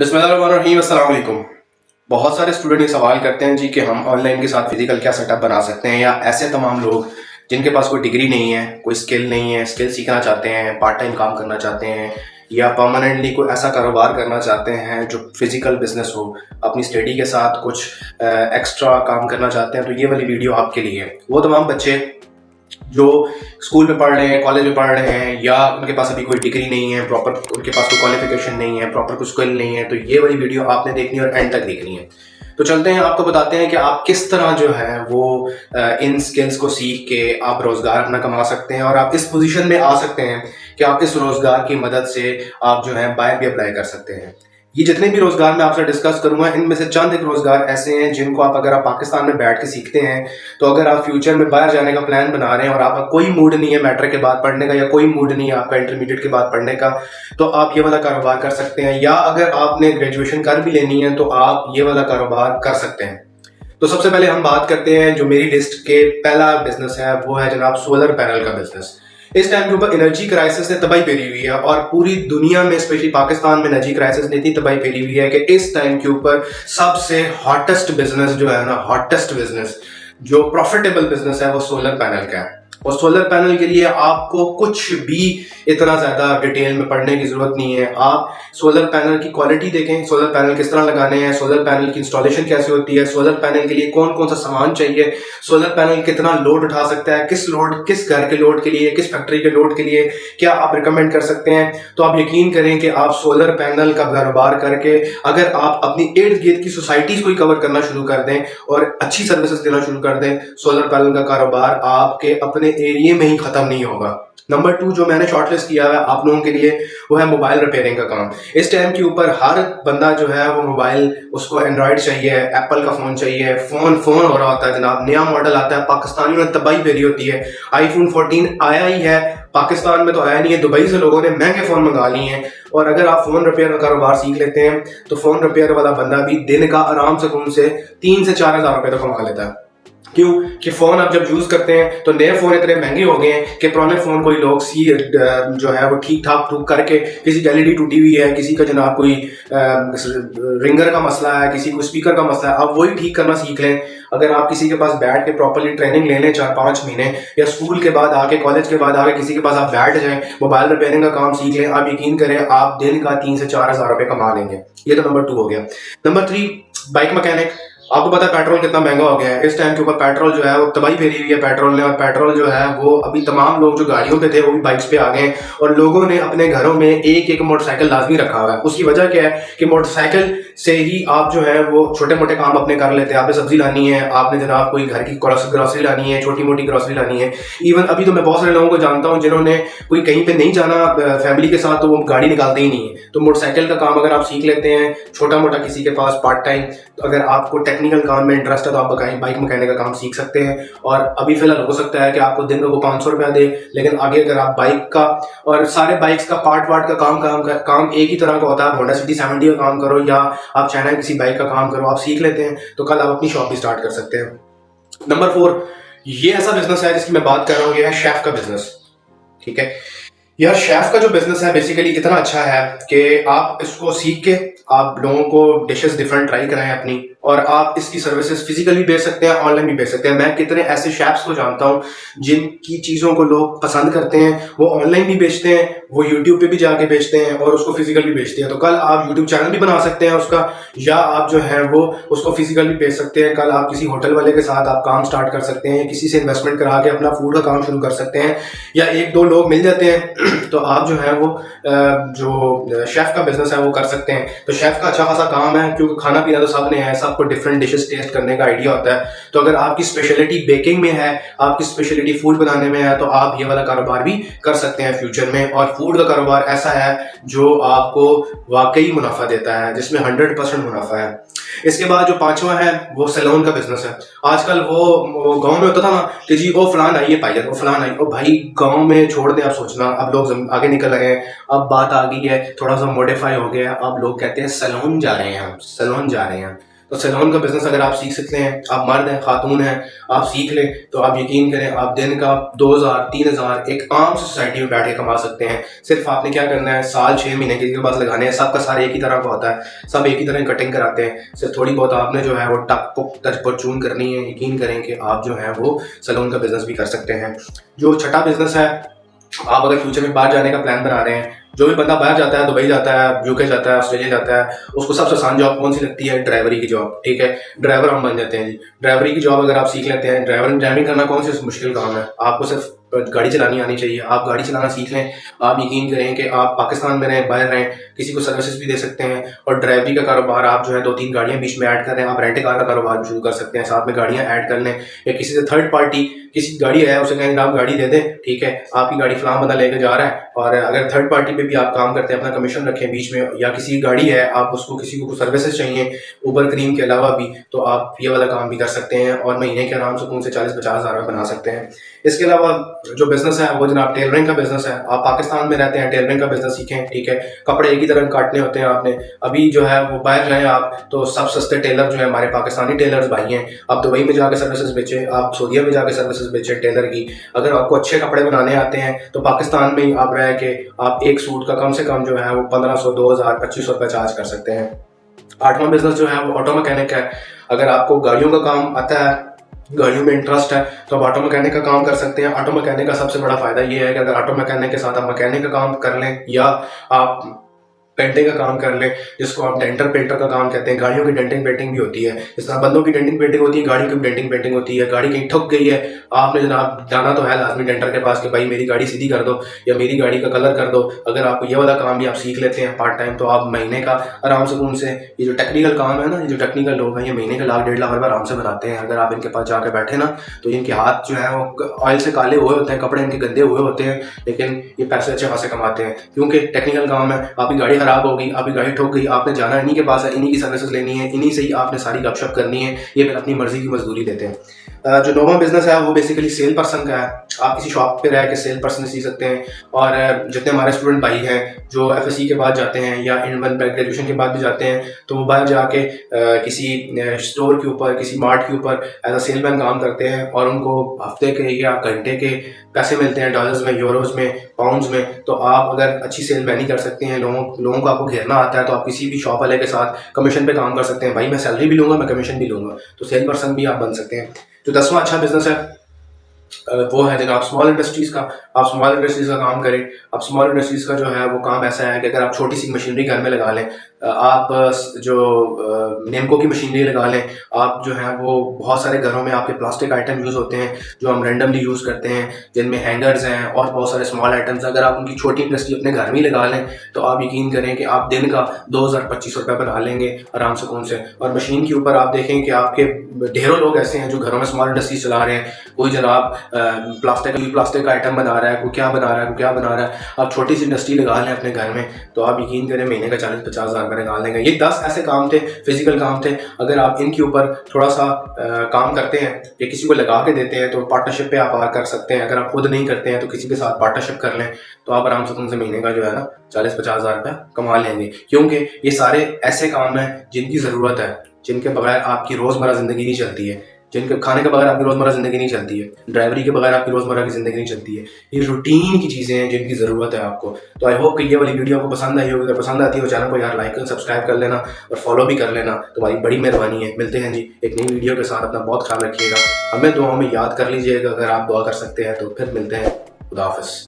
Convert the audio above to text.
बिस्मिल्लाहिर्रहमानिर्रहीम, अस्सलाम वालेकुम। बहुत सारे स्टूडेंट ये सवाल करते हैं जी कि हम ऑनलाइन के साथ फिजिकल क्या सेटअप बना सकते हैं, या ऐसे तमाम लोग जिनके पास कोई डिग्री नहीं है, कोई स्किल नहीं है, स्किल सीखना चाहते हैं, पार्ट टाइम काम करना चाहते हैं, या परमानेंटली कोई ऐसा कारोबार करना चाहते हैं जो फिजिकल बिजनेस हो, अपनी स्टडी के साथ कुछ एक्स्ट्रा काम करना चाहते हैं, तो ये वाली वीडियो आपके लिए है। वो तमाम बच्चे जो स्कूल में पढ़ रहे हैं, कॉलेज में पढ़ रहे हैं, या उनके पास अभी कोई डिग्री नहीं है, प्रॉपर उनके पास कोई क्वालिफिकेशन नहीं है, प्रॉपर कुछ स्किल नहीं है, तो ये वाली वीडियो आपने देखनी है और एंड तक देखनी है। तो चलते हैं, आपको बताते हैं कि आप किस तरह जो है वो इन स्किल्स को सीख के आप रोजगार अपना कमा सकते हैं, और आप इस पोजीशन में आ सकते हैं कि आप इस रोजगार की मदद से आप जो है बाहर भी अप्लाई कर सकते हैं। ये जितने भी रोजगार मैं आपसे डिस्कस करूंगा, इनमें से चंद एक रोजगार ऐसे हैं जिनको आप, अगर आप पाकिस्तान में बैठ के सीखते हैं, तो अगर आप फ्यूचर में बाहर जाने का प्लान बना रहे हैं और आपका कोई मूड नहीं है मैट्रिक के बाद पढ़ने का, या कोई मूड नहीं है आपका इंटरमीडिएट के बाद पढ़ने का, तो आप ये वाला कारोबार कर सकते हैं। या अगर आपने ग्रेजुएशन कर भी लेनी है तो आप ये वाला कारोबार कर सकते हैं। तो सबसे पहले हम बात करते हैं, जो मेरी लिस्ट के पहला बिजनेस है वो है जनाब सोलर पैनल का बिजनेस। इस टाइम के ऊपर एनर्जी क्राइसिस ने तबाही फैली हुई है, और पूरी दुनिया में स्पेशली पाकिस्तान में एनर्जी क्राइसिस ने इतनी तबाही फैली हुई है कि इस टाइम के ऊपर सबसे हॉटेस्ट बिजनेस जो है ना, हॉटेस्ट बिजनेस जो प्रॉफिटेबल बिजनेस है वो सोलर पैनल का है। और सोलर पैनल के लिए आपको कुछ भी इतना ज्यादा डिटेल में पढ़ने की जरूरत नहीं है। आप सोलर पैनल की क्वालिटी देखें, सोलर पैनल किस तरह लगाने हैं, सोलर पैनल की इंस्टॉलेशन कैसे होती है, सोलर पैनल के लिए कौन कौन सा सामान चाहिए, सोलर पैनल कितना लोड उठा सकता है, किस घर के लोड के लिए, किस फैक्ट्री के लोड के लिए क्या आप रिकमेंड कर सकते हैं। तो आप यकीन करें कि आप सोलर पैनल का कारोबार करके अगर आप अपनी इर्द गिर्द की सोसाइटीज को ही कवर करना शुरू कर दें और अच्छी सर्विसेज देना शुरू कर दें, सोलर पैनल का कारोबार आपके अपने एरिया में ही खत्म नहीं होगा। नंबर 2 जो मैंने शॉर्टलिस्ट किया है आप लोगों के लिए, वो है मोबाइल रिपेयरिंग का काम। इस टाइम के ऊपर हर बंदा जो है वो मोबाइल, उसको एंड्रॉइड चाहिए, एप्पल का फोन चाहिए, फोन हो रहा होता है जनाब, नया मॉडल आता है, पाकिस्तानियों में तबाही फेरी होती है। आईफोन 14 आया ही है, पाकिस्तान में तो आया नहीं है, दुबई से लोगों ने महंगे फोन मंगा लिए हैं। और अगर आप फोन रिपेयर का कारोबार सीख लेते हैं तो फोन रिपेयर वाला बंदा भी दिन का आराम से 3 से 4 हजार रुपए तो कमा लेता है। क्यों कि फोन आप जब यूज करते हैं तो नए फोन इतने महंगे हो गए हैं कि पुराने फोन कोई लोग जो है वो ठीक ठाक ठूक करके, किसी की एलईडी टूटी हुई है, किसी का जनाब कोई रिंगर का मसला है, किसी को स्पीकर का मसला है, आप वही ठीक करना सीख लें। अगर आप किसी के पास बैठ के प्रॉपरली ट्रेनिंग ले लें 4-5 महीने, या स्कूल के बाद आके, कॉलेज के बाद आके किसी के पास आप बैठ जाएं, मोबाइल रिपेयरिंग का काम सीख लें, आप यकीन करें आप दिन का 3 से 4 हजार रुपए कमा लेंगे। ये तो नंबर 2 हो गया। Number 3 bike mechanic. आपको पता है पेट्रोल कितना महंगा हो गया है इस टाइम के ऊपर, पेट्रोल जो है वो तबाही फेरी हुई है पेट्रोल ने, और पेट्रोल जो है वो अभी तमाम लोग जो गाड़ियों पे थे वो भी बाइक्स पे आ गए, और लोगों ने अपने घरों में एक मोटरसाइकिल लाजमी रखा हुआ है। उसकी वजह क्या है कि मोटरसाइकिल से ही आप जो है वो छोटे मोटे काम अपने कर लेते हैं। आपने सब्जी लानी है, आपने जनाब कोई घर की ग्रोसरी लानी है, छोटी मोटी ग्रोसरी लानी है। इवन अभी तो मैं बहुत सारे लोगों को जानता हूँ जिन्होंने कोई कहीं पे नहीं जाना फैमिली के साथ, तो वो गाड़ी निकालते ही नहीं है। तो मोटरसाइकिल का काम अगर आप सीख लेते हैं छोटा मोटा किसी के पास पार्ट टाइम, तो अगर आपको टेक्निकल काम में इंटरेस्ट है तो आप बाइक मैकेनिक का काम सीख सकते हैं। और अभी फिलहाल हो सकता है कि आपको दिन को 500 रुपया दे, लेकिन आगे अगर आप बाइक का और सारे बाइक्स का पार्ट का काम एक ही तरह का होता है, होंडा सिटी 70 का काम करो या आप चाइना किसी बाइक का काम करो, आप सीख लेते हैं तो कल आप अपनी शॉप भी स्टार्ट कर सकते हैं। नंबर 4 ये ऐसा बिजनेस है जिसकी मैं बात कर रहा हूँ, ये है शेफ का बिजनेस। ठीक है यार, शेफ का जो बिजनेस है बेसिकली इतना अच्छा है कि आप इसको सीख के आप लोगों को डिशेस डिफरेंट ट्राई कराएं अपनी, और आप इसकी सर्विसेज फिजिकली भी बेच सकते हैं, ऑनलाइन भी बेच सकते हैं। मैं कितने ऐसे शेफ्स को जानता हूं जिनकी चीज़ों को लोग पसंद करते हैं, वो ऑनलाइन भी बेचते हैं, वो यूट्यूब पे भी जाके बेचते हैं और उसको फिजिकल भी बेचते हैं। तो कल आप यूट्यूब चैनल भी बना सकते हैं उसका, या आप जो है वो उसको फिजिकल भी बेच सकते हैं। कल आप किसी होटल वाले के साथ आप काम स्टार्ट कर सकते हैं, किसी से इन्वेस्टमेंट करा के अपना फूड का काम शुरू कर सकते हैं, या 1-2 लोग मिल जाते हैं तो आप जो है वो जो शेफ का बिजनेस है वो कर सकते हैं। तो शेफ का अच्छा खासा काम है, क्योंकि खाना पीना तो सबने है, सबको डिफरेंट डिशेस टेस्ट करने का आइडिया होता है। तो अगर आपकी स्पेशलिटी बेकिंग में है, आपकी स्पेशलिटी फूड बनाने में है, तो आप ये वाला कारोबार भी कर सकते हैं फ्यूचर में। और फूड का कारोबार ऐसा है जो आपको वाकई मुनाफा देता है, जिसमें 100% मुनाफा है। इसके बाद जो 5वां है वो सैलून का बिजनेस है। आजकल वो गांव में होता था ना कि जी वो फलान आई है पाइलट, वो फलान आई, ओ भाई गांव में छोड़ दें आप सोचना, अब लोग आगे निकल रहे हैं, अब बात आ गई है, थोड़ा सा मॉडिफाई हो गया है, अब लोग कहते हैं सैलून जा रहे हैं, हम सैलून जा रहे हैं। तो सैलून का बिजनेस अगर आप सीख सकते हैं, आप मर्द हैं खातून हैं, आप सीख लें तो आप यकीन करें आप दिन का 2000-3000 एक आम सोसाइटी में बैठ के कमा सकते हैं। सिर्फ आपने क्या करना है, साल 6 महीने किसी के पास लगाने हैं, सबका सारा एक ही तरह का होता है, सब एक ही तरह कटिंग कराते हैं। सिर्फ थोड़ी बहुत आपने जो है वो टक पुक टच परचून करनी है। यकीन करें कि आप जो है वो सैलून का बिजनेस भी कर सकते हैं। जो छठा बिजनेस है, आप अगर फ्यूचर में बाहर जाने का प्लान बना रहे हैं, जो भी बंदा बाहर जाता है, दुबई जाता है, यूके जाता है, ऑस्ट्रेलिया जाता है, उसको सबसे आसान जॉब कौन सी लगती है? ड्राइवरी की जॉब। ठीक है, ड्राइवर हम बन जाते हैं जी। ड्राइवरी की जॉब अगर आप सीख लेते हैं, ड्राइविंग करना कौन सी मुश्किल काम है? आपको सिर्फ गाड़ी चलानी आनी चाहिए। आप गाड़ी चलाना सीख लें, आप यकीन करें कि आप पाकिस्तान में रहें, बाहर रहें, किसी को सर्विसेज भी दे सकते हैं। और ड्राइवरी का कारोबार आप जो है 2-3 गाड़ियां बीच में ऐड कर रहे हैं, आप रेंट कार का कारोबार भी शुरू कर सकते हैं, साथ में गाड़ियां ऐड कर लें। या किसी से थर्ड पार्टी किसी गाड़ी है, उसे कहेंगे आप गाड़ी दे दें, ठीक है, आपकी गाड़ी फलां बंदा लेके जा रहा है, और अगर थर्ड पार्टी पे भी आप काम करते हैं, अपना कमीशन रखें बीच में। या किसी गाड़ी है, आप उसको किसी को सर्विसेज चाहिए उबर क्रीम के अलावा भी, तो आप ये वाला काम भी कर सकते हैं और महीने के आराम से 40-50 हज़ार बना सकते हैं। इसके अलावा जो बिजनेस है वो जनाब टेलरिंग का बिजनेस है। आप पाकिस्तान में रहते हैं, टेलरिंग का बिजनेस सीखें, ठीक है, कपड़े एक ही तरह काटने होते हैं आपने। अभी जो है वो बाहर जाएं आप तो सब सस्ते टेलर जो है हमारे पाकिस्तानी टेलर्स भाई हैं। आप दुबई में जाकर सर्विसेज बेचें, आप सऊदीया में जाकर सर्विसेज बेचें टेलर की। अगर आपको अच्छे कपड़े बनाने आते हैं तो पाकिस्तान में ही आप रह के आप एक सूट का कम से कम जो है वो 1500, 2000, 2500 रुपये चार्ज कर सकते हैं। 8वां बिजनेस जो है वो ऑटो मैकेनिक है। अगर आपको गाड़ियों का काम आता है, गाड़ियों में इंटरेस्ट है, तो आप ऑटो मैकेनिक का काम कर सकते हैं। ऑटो मैकेनिक का सबसे बड़ा फायदा ये है कि अगर ऑटो मैकेनिक के साथ आप मैकेनिक का काम कर लें या आप पेंटिंग का काम कर ले, जिसको आप डेंटर पेंटर का काम कहते हैं। गाड़ियों की डेंटिंग पेंटिंग भी होती है, इस तरह बंदों की डेंटिंग पेंटिंग होती है, गाड़ी की डेंटिंग पेंटिंग होती है। गाड़ी कहीं ठुक गई है, आपने जनाब जाना तो है लाजमी डेंटर के पास कि भाई मेरी गाड़ी सीधी कर दो या मेरी गाड़ी का कलर कर दो। अगर आपको ये वाला काम भी आप सीख लेते हैं पार्ट टाइम, तो आप महीने का आराम से उनसे ये जो टेक्निकल काम है ना, ये जो टेक्निकल लोग हैं, ये महीने का 1-1.5 लाख आराम से बनाते हैं। अगर आप इनके पास जाकर बैठे ना, तो इनके हाथ जो है वो ऑयल से काले हुए होते हैं, कपड़े इनके गंदे हुए होते हैं, लेकिन ये पैसे अच्छे खासे कमाते हैं क्योंकि टेक्निकल काम है। आपकी गाड़ी खराब होगी, आपकी गाड़ी ठोक गई, आपने जाना इन्हीं के पास है, इन्हीं की सर्विसेज लेनी है, इन्हीं से ही आपने सारी गपशप करनी है। ये फिर अपनी मर्जी की मजदूरी देते हैं। जो 9वां बिजनेस है वो बेसिकली सेल पर्सन का है। आप किसी शॉप पे रह के सेल पर्सन सीख सकते हैं। और जितने हमारे स्टूडेंट भाई हैं जो FSC के बाद जाते हैं या ग्रेजुएशन के बाद भी जाते हैं, तो वो बाहर जाके किसी स्टोर के ऊपर, किसी मार्ट के ऊपर एज अ सेलमैन काम करते हैं और उनको हफ्ते के या घंटे के पैसे मिलते हैं, डॉलर्स में, यूरोज में, पाउंड्स में। तो आप अगर अच्छी सेलमैनी कर सकते हैं, लोगों को आपको घेरना आता है, तो आप किसी भी शॉप वाले के साथ कमीशन पे काम कर सकते हैं। भाई मैं सैलरी भी लूँगा, मैं कमीशन भी लूँगा, तो सेल पर्सन भी आप बन सकते हैं। जो 10वां अच्छा बिजनेस है वो है जनाब स्मॉल इंडस्ट्रीज़ का। आप स्मॉल इंडस्ट्रीज़ का काम करें। अब स्मॉल इंडस्ट्रीज़ का जो है वो काम ऐसा है कि अगर आप छोटी सी मशीनरी घर में लगा लें, आप जो नेमको की मशीनरी लगा लें, आप जो है वो बहुत सारे घरों में आपके प्लास्टिक आइटम यूज़ होते हैं जो हम रेंडमली यूज़ करते हैं, जिनमें हैंगर्स हैं और बहुत सारे स्मॉल आइटम्स। अगर आप उनकी छोटी इंडस्ट्री अपने घर में ही लगा लें, तो आप यकीन करें कि आप दिन का 2000-2500 रुपये बना लेंगे आराम सुकून से। और मशीन के ऊपर आप देखें कि आपके ढेरों लोग ऐसे हैं जो घरों में स्मॉल इंडस्ट्रीज चला रहे हैं। कोई जनाब प्लास्टिक का आइटम बना रहा है, कोई क्या बना रहा है, कोई क्या बना रहा है। आप छोटी सी इंडस्ट्री लगा लें अपने घर में, तो आप यकीन करें महीने का 40-50 हज़ार रुपये निकाल लेंगे। ये 10 ऐसे काम थे, फिजिकल काम थे। अगर आप इनके ऊपर थोड़ा सा काम करते हैं या किसी को लगा के देते हैं, तो पार्टनरशिप पे आप कर सकते हैं। अगर आप खुद नहीं करते हैं तो किसी के साथ पार्टनरशिप कर लें, तो आप आराम से तुमसे महीने का जो है ना 40-50 हज़ार रुपये कमा लेंगे। क्योंकि ये सारे ऐसे काम हैं जिनकी ज़रूरत है, जिनके बगैर आपकी रोज़मर्रा ज़िंदगी नहीं चलती है, जिनके खाने के बगैर आपकी रोज़मर्रा ज़िंदगी नहीं चलती है, ड्राइवरी के बगैर आपकी रोज़मर्रा की ज़िंदगी नहीं चलती है। ये रूटीन की चीज़ें हैं जिनकी ज़रूरत है आपको। तो आई होप कि ये वाली वीडियो आपको पसंद आई होगी। अगर पसंद आती है तो चैनल को यार लाइक और सब्सक्राइब कर लेना और फॉलो भी कर लेना, तुम्हारी बड़ी मेहरबानी है। मिलते हैं जी एक नई वीडियो के साथ। अपना बहुत ख्याल रखिएगा, हमें दुआओं में याद कर लीजिएगा। अगर आप दुआ कर सकते हैं तो फिर मिलते हैं। खुदा हाफ़िज़।